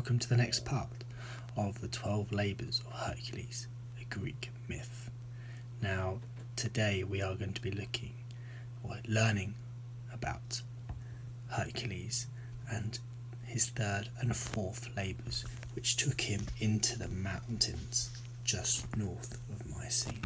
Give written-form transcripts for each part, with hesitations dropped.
welcome to the next part of the 12 Labours of Hercules, a Greek myth. Now, today we are going to be learning about Hercules and his third and fourth labours, which took him into the mountains just north of Mycenae.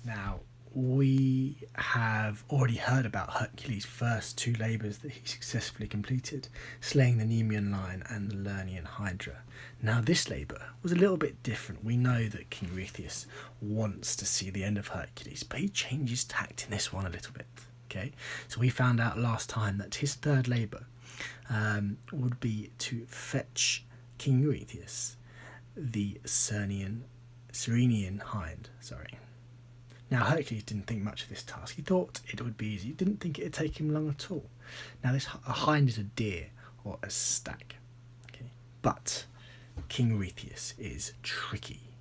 Now, we have already heard about Hercules' first two labours that he successfully completed, slaying the Nemean lion and the Lernaean hydra. Now, this labour was a little bit different. We know that King Eurystheus wants to see the end of Hercules, but he changes tact in this one a little bit. Okay, so we found out last time that his third labour would be to fetch King Eurystheus the Cernian hind. Now, Hercules didn't think much of this task. He thought it would be easy. He didn't think it would take him long at all. Now, a hind is a deer or a stag. Okay? But King Eurystheus is tricky.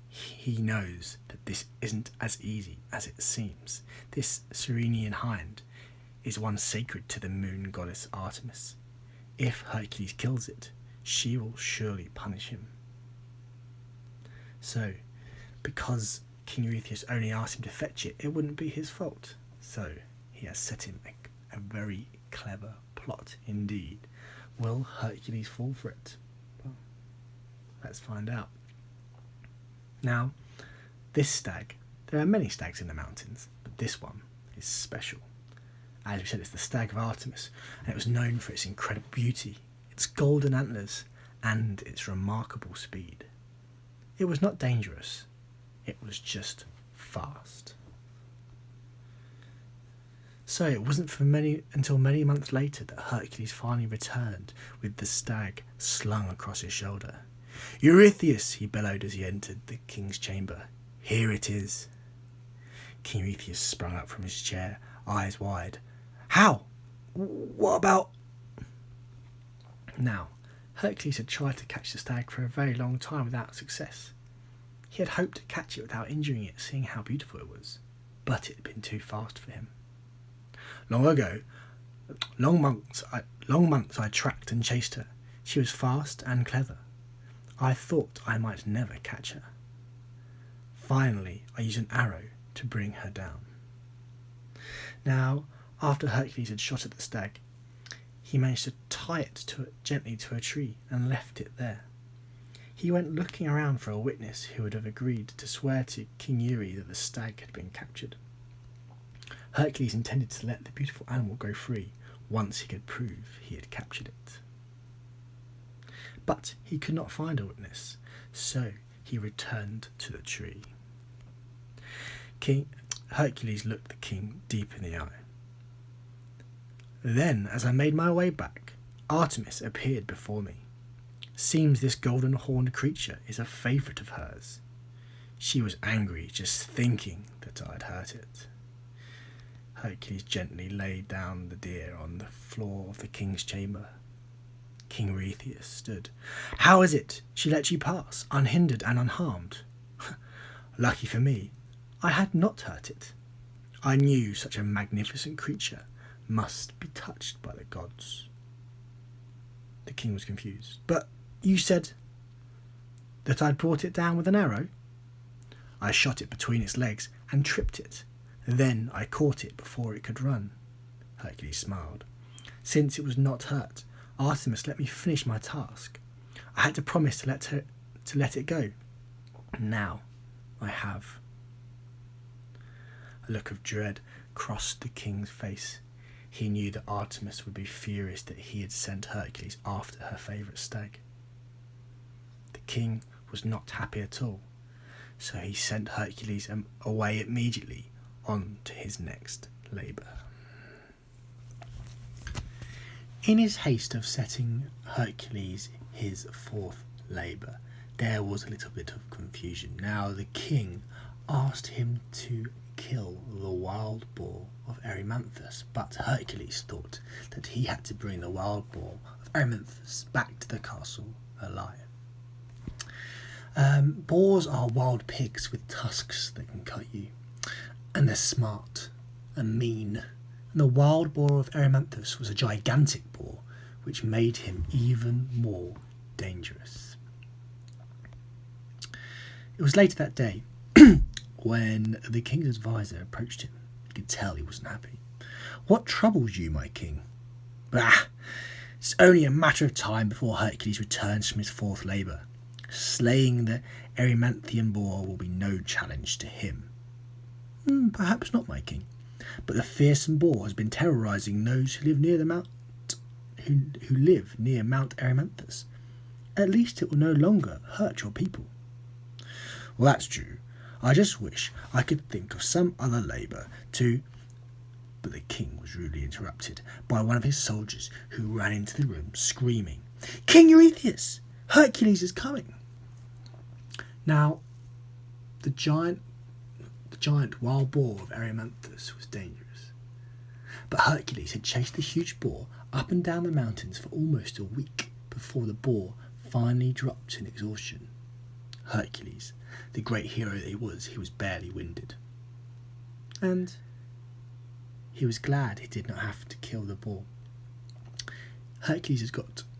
He knows that this isn't as easy as it seems. This Cernian hind is one sacred to the moon goddess Artemis. If Hercules kills it, she will surely punish him. So, because King Eurystheus only asked him to fetch it, it wouldn't be his fault. So he has set him a very clever plot indeed. Will Hercules fall for it? Well, let's find out. Now, this stag, there are many stags in the mountains, but this one is special. As we said, it's the stag of Artemis, and it was known for its incredible beauty, its golden antlers, and its remarkable speed. It was not dangerous. It was just fast. So it wasn't until many months later that Hercules finally returned with the stag slung across his shoulder. "Eurystheus," he bellowed as he entered the king's chamber. "Here it is." King Eurystheus sprung up from his chair, eyes wide. "How? What about?" Now, Hercules had tried to catch the stag for a very long time without success. He had hoped to catch it without injuring it, seeing how beautiful it was, but it had been too fast for him. Long months I tracked and chased her. She was fast and clever. I thought I might never catch her. Finally, I used an arrow to bring her down. Now, after Hercules had shot at the stag, he managed to tie it gently to a tree and left it there. He went looking around for a witness who would have agreed to swear to King Eury that the stag had been captured. Hercules intended to let the beautiful animal go free once he could prove he had captured it. But he could not find a witness, so he returned to the tree. Hercules looked the king deep in the eye. Then, as I made my way back, Artemis appeared before me. Seems this golden-horned creature is a favourite of hers. She was angry just thinking that I'd hurt it. Hercules gently laid down the deer on the floor of the king's chamber. King Eurystheus stood. "How is it she let you pass, unhindered and unharmed?" "Lucky for me, I had not hurt it. I knew such a magnificent creature must be touched by the gods." The king was confused. "But you said that I'd brought it down with an arrow?" "I shot it between its legs and tripped it. Then I caught it before it could run." Hercules smiled. "Since it was not hurt, Artemis let me finish my task. I had to promise to let it go. Now I have." A look of dread crossed the king's face. He knew that Artemis would be furious that he had sent Hercules after her favourite stag. The king was not happy at all, so he sent Hercules away immediately on to his next labour. In his haste of setting Hercules his fourth labour, there was a little bit of confusion. Now, the king asked him to kill the wild boar of Erymanthus, but Hercules thought that he had to bring the wild boar of Erymanthus back to the castle alive. Boars are wild pigs with tusks that can cut you, and they're smart and mean. And the wild boar of Erymanthus was a gigantic boar which made him even more dangerous. It was later that day when the king's advisor approached him. You could tell he wasn't happy. "What troubles you, my king?" "Bah! It's only a matter of time before Hercules returns from his fourth labour. Slaying the Erymanthian boar will be no challenge to him." "Perhaps not, my king. But the fearsome boar has been terrorising those who live near Mount Erymanthus. At least it will no longer hurt your people." "Well, that's true. I just wish I could think of some other labour to—" But the king was rudely interrupted by one of his soldiers, who ran into the room screaming, "King Eurystheus! Hercules is coming!" Now, the giant wild boar of Erymanthus was dangerous. But Hercules had chased the huge boar up and down the mountains for almost a week before the boar finally dropped in exhaustion. Hercules, the great hero that he was barely winded. And he was glad he did not have to kill the boar. Hercules had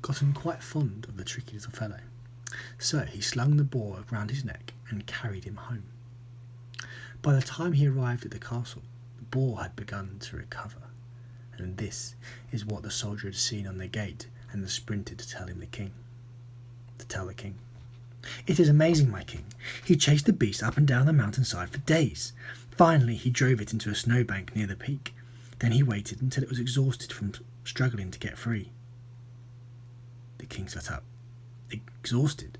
gotten quite fond of the tricky little fellow, so he slung the boar around his neck and carried him home. By the time he arrived at the castle, the boar had begun to recover, and this is what the soldier had seen on the gate and sprinted to tell the king. "It is amazing, my king. He chased the beast up and down the mountainside for days. Finally, he drove it into a snowbank near the peak. Then he waited until it was exhausted from struggling to get free." The king sat up. "Exhausted?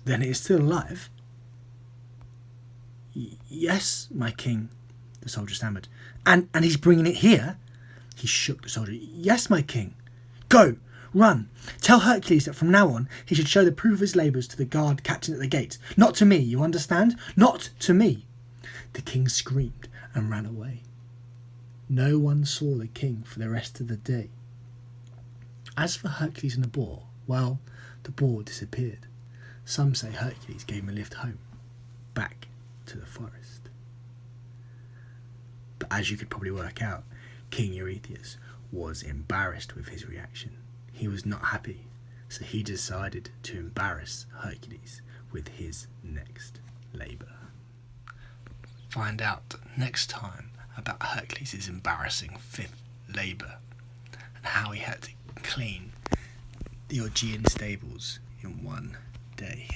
Then it is still alive?" "Yes, my king," the soldier stammered. And he's bringing it here?" He shook the soldier. "Yes, my king." "Go, run. Tell Hercules that from now on he should show the proof of his labours to the guard captain at the gate. Not to me, you understand? Not to me." The king screamed and ran away. No one saw the king for the rest of the day. As for Hercules and the boar, well, the boar disappeared. Some say Hercules gave him a lift home, back to the forest. But as you could probably work out, King Eurystheus was embarrassed with his reaction. He was not happy, so he decided to embarrass Hercules with his next labour. Find out next time about Hercules' embarrassing fifth labour and how he had to clean the Augean stables in one day.